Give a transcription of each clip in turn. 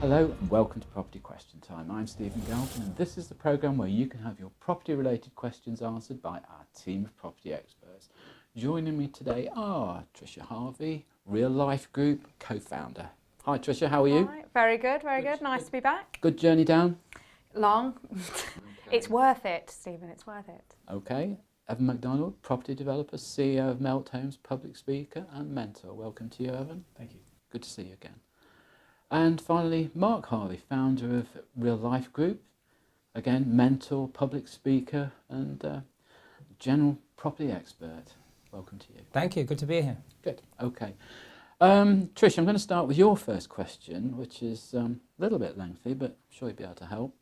Hello and welcome to Property Question Time. I'm Stephen Galton and this is the programme where you can have your property related questions answered by our team of property experts. Joining me today are Tricia Harvey, Real Life Group co-founder. Hi Tricia, how are you? Hi. Very good, very good. Nice to be back. Good journey down? Long. It's worth it, Stephen, it's worth it. Okay. Evan MacDonald, property developer, CEO of Melt Homes, public speaker and mentor. Welcome to you, Evan. Thank you. Good to see you again. And finally, Mark Harvey, founder of Real Life Group. Again, mentor, public speaker and general property expert. Welcome to you. Thank you. Good to be here. Good. Okay. Trish, I'm going to start with your first question, which is a little bit lengthy, but I'm sure you'll be able to help.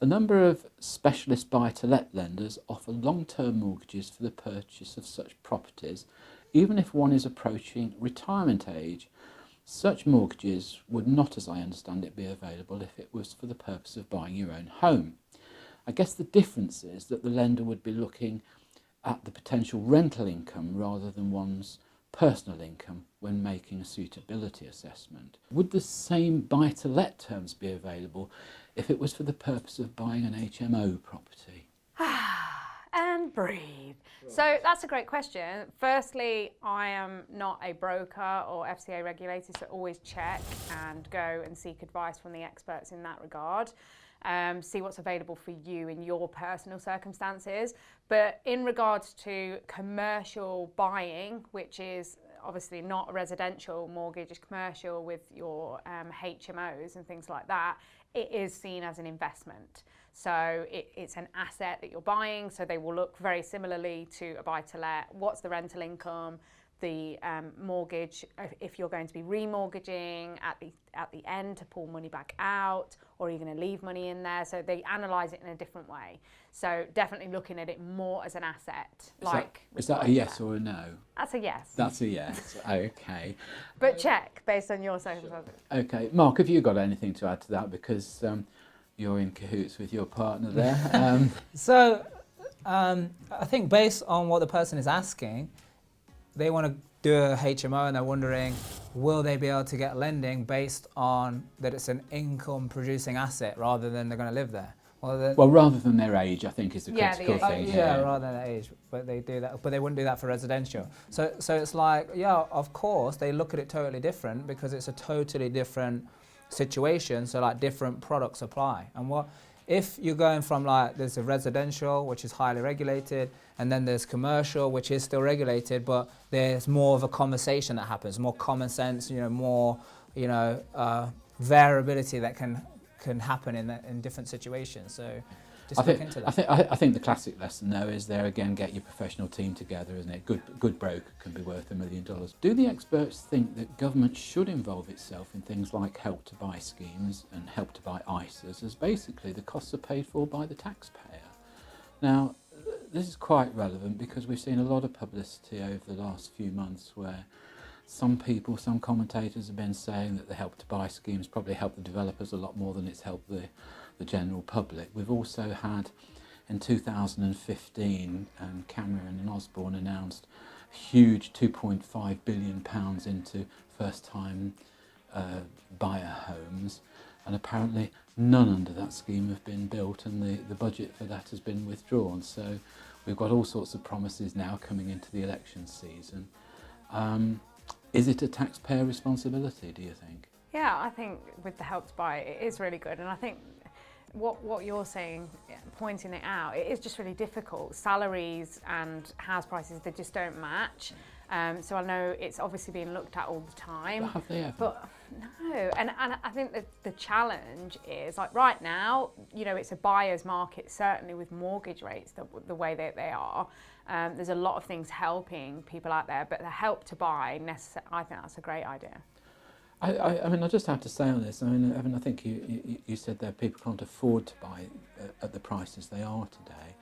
A number of specialist buy-to-let lenders offer long-term mortgages for the purchase of such properties, even if one is approaching retirement age. Such mortgages would not, as I understand it, be available if it was for the purpose of buying your own home. I guess the difference is that the lender would be looking at the potential rental income rather than one's personal income when making a suitability assessment. Would the same buy-to-let terms be available if it was for the purpose of buying an HMO property? And breathe. So that's a great question. Firstly, I am not a broker or FCA regulated, so always check and go and seek advice from the experts in that regard. See what's available for you in your personal circumstances. But in regards to commercial buying, which is obviously not a residential mortgage, it's commercial with your HMOs and things like that, it is seen as an investment. So it's an asset that you're buying, so they will look very similarly to a buy-to-let. What's the rental income? The mortgage, if you're going to be remortgaging at the end to pull money back out, or you're going to leave money in there. So they analyse it in a different way. So definitely looking at it more as an asset. Is that a yes or a no? That's a yes. That's a yes. Okay. But check based on your circumstances. Okay, Mark, have you got anything to add to that? Because you're in cahoots with your partner there. So I think based on what the person is asking, they want to do a HMO and they're wondering, will they be able to get lending based on that it's an income producing asset rather than they're going to live there? Well, rather than their age, I think is the critical thing. Yeah, rather than their age, but they do that, but they wouldn't do that for residential. So it's like, yeah, of course, they look at it totally different because it's a totally different situation. So like different products apply. And if you're going from like, there's a residential, which is highly regulated, and then there's commercial, which is still regulated, but there's more of a conversation that happens, more common sense, more, variability that can happen in different situations. So just look into that. I think the classic lesson though is there again, get your professional team together, isn't it? Good broker can be worth $1 million. Do the experts think that government should involve itself in things like help to buy schemes and help to buy ISAs, as basically the costs are paid for by the taxpayer? Now, this is quite relevant because we've seen a lot of publicity over the last few months where some commentators have been saying that the help to buy schemes probably help the developers a lot more than it's helped the general public. We've also had in 2015 Cameron and Osborne announced huge £2.5 billion into first time buyer homes, and apparently none under that scheme have been built and the budget for that has been withdrawn. So we've got all sorts of promises now coming into the election season. Is it a taxpayer responsibility, do you think? Yeah, I think with the help to buy, it is really good. And I think what you're saying, pointing it out, it is just really difficult. Salaries and house prices, they just don't match. So I know it's obviously being looked at all the time. But have they ever? But no, and I think that the challenge is, like right now, it's a buyer's market, certainly with mortgage rates the way that they are. There's a lot of things helping people out there, but the help to buy, I think that's a great idea. I mean, I just have to say on this, I mean, Evan, I think you said that people can't afford to buy at the prices they are today.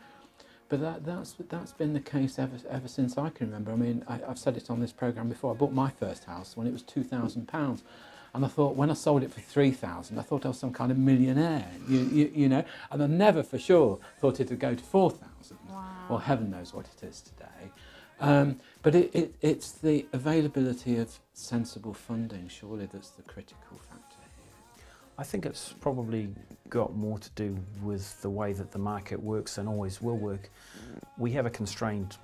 But that's been the case ever since I can remember. I mean, I've said it on this programme before. I bought my first house when it was £2,000. And I thought, when I sold it for $3,000, I thought I was some kind of millionaire, and I never for sure thought it would go to $4,000. Wow. Well, heaven knows what it is today. But it's the availability of sensible funding, surely, that's the critical factor here. I think it's probably got more to do with the way that the market works and always will work. We have a constrained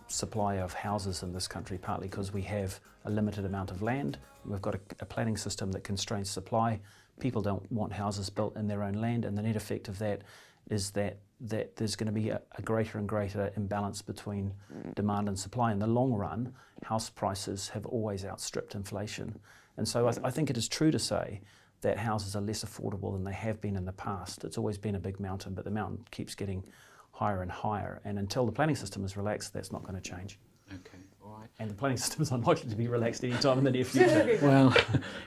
supply of houses in this country, partly because we have a limited amount of land. We've got a planning system that constrains supply. People don't want houses built in their own land, and the net effect of that is that there's going to be a greater and greater imbalance between demand and supply. In the long run, house prices have always outstripped inflation. And so I think it is true to say that houses are less affordable than they have been in the past. It's always been a big mountain, but the mountain keeps getting higher and higher. And until the planning system is relaxed, that's not going to change. Okay, all right. And the planning system is unlikely to be relaxed anytime in the near future. Well,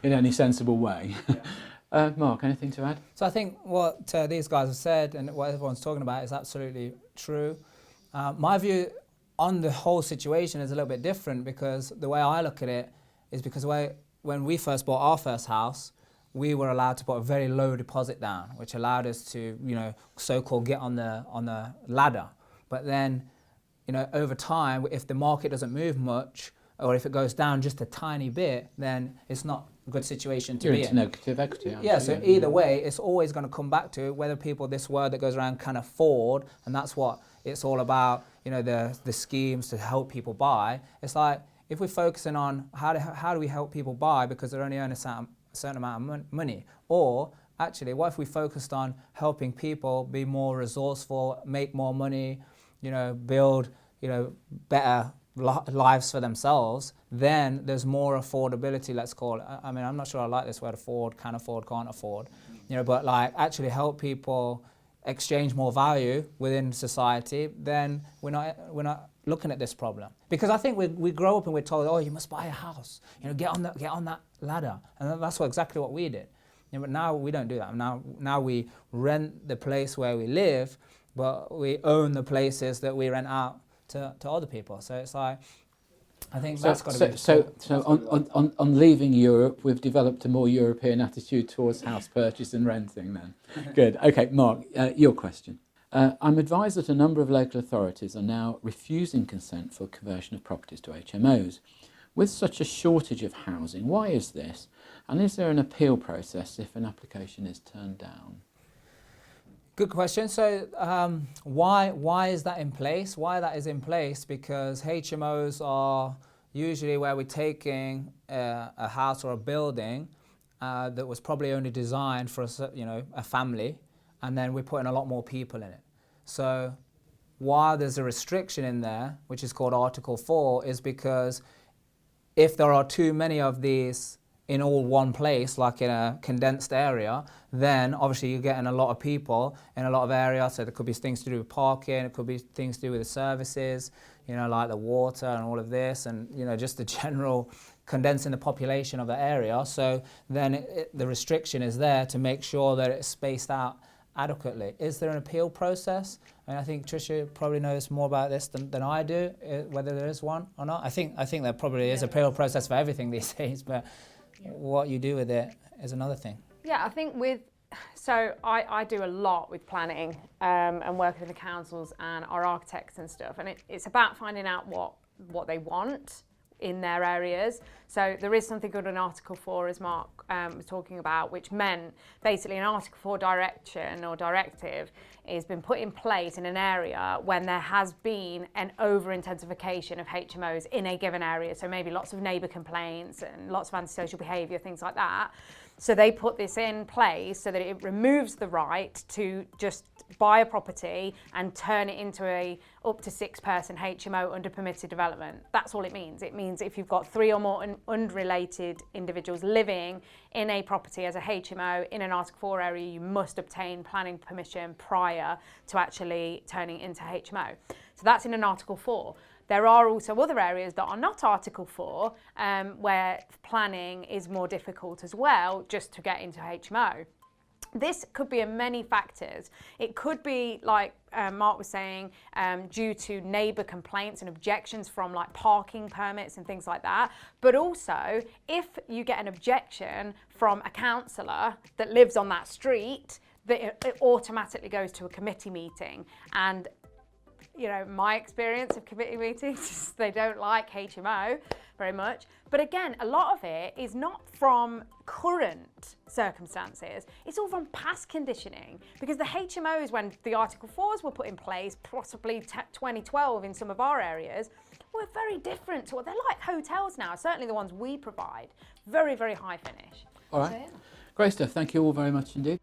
in any sensible way. Mark, anything to add? So I think what these guys have said and what everyone's talking about is absolutely true. My view on the whole situation is a little bit different, because the way I look at it is because when we first bought our first house, we were allowed to put a very low deposit down, which allowed us to, so-called get on the ladder. But then, over time, if the market doesn't move much, or if it goes down just a tiny bit, then it's not a good situation to be in. Negative equity. Yeah, so either way, it's always going to come back to whether people, this word that goes around, can afford, and that's what it's all about, the schemes to help people buy. It's like, if we're focusing on how do we help people buy because they're only earning a certain amount of money, or actually, what if we focused on helping people be more resourceful, make more money, build, better lives for themselves, then there's more affordability, let's call it. I mean, I'm not sure I like this word afford, can afford, can't afford, but like actually help people exchange more value within society, then we're not looking at this problem. Because I think we grow up and we're told, oh, you must buy a house, get on that ladder, and that's exactly what we did. But now we don't do that. Now we rent the place where we live, but we own the places that we rent out to other people. So it's like, I think that's got to be. So on leaving Europe, we've developed a more European attitude towards house purchase and renting then. Good. Okay, Mark, your question. I'm advised that a number of local authorities are now refusing consent for conversion of properties to HMOs. With such a shortage of housing, why is this? And is there an appeal process if an application is turned down? Good question. So why is that in place? Why that is in place? Because HMOs are usually where we're taking a house or a building that was probably only designed for a family, and then we're putting a lot more people in it. So while there's a restriction in there, which is called Article 4, is because if there are too many of these in all one place, like in a condensed area, then obviously you're getting a lot of people in a lot of areas. So there could be things to do with parking, it could be things to do with the services, like the water and all of this, and just the general condensing the population of the area. So then the restriction is there to make sure that it's spaced out adequately. Is there an appeal process? I think Tricia probably knows more about this than I do, whether there is one or not. I think there probably is an appeal process for everything these days, but what you do with it is another thing. Yeah, I think so I do a lot with planning and working with the councils and our architects and stuff, and it's about finding out what they want in their areas. So there is something called an Article 4, as Mark was talking about, which meant basically an Article 4 direction or directive has been put in place in an area when there has been an over-intensification of HMOs in a given area. So maybe lots of neighbour complaints and lots of antisocial behaviour, things like that. So they put this in place so that it removes the right to just buy a property and turn it into a up to 6-person HMO under permitted development. That's all it means. It means if you've got 3 or more unrelated individuals living in a property as a HMO in an Article 4 area, you must obtain planning permission prior to actually turning it into HMO. So that's in an Article 4. There are also other areas that are not Article 4 where planning is more difficult as well, just to get into HMO. This could be in many factors. It could be, like Mark was saying, due to neighbour complaints and objections from like parking permits and things like that. But also, if you get an objection from a councillor that lives on that street, that it automatically goes to a committee meeting. And my experience of committee meetings is they don't like HMO very much. But again, a lot of it is not from current circumstances, it's all from past conditioning. Because the HMOs, when the Article 4s were put in place, possibly 2012 in some of our areas, were very different to what they're like hotels now, certainly the ones we provide. Very, very high finish. All right. So, yeah. Great stuff. Thank you all very much indeed.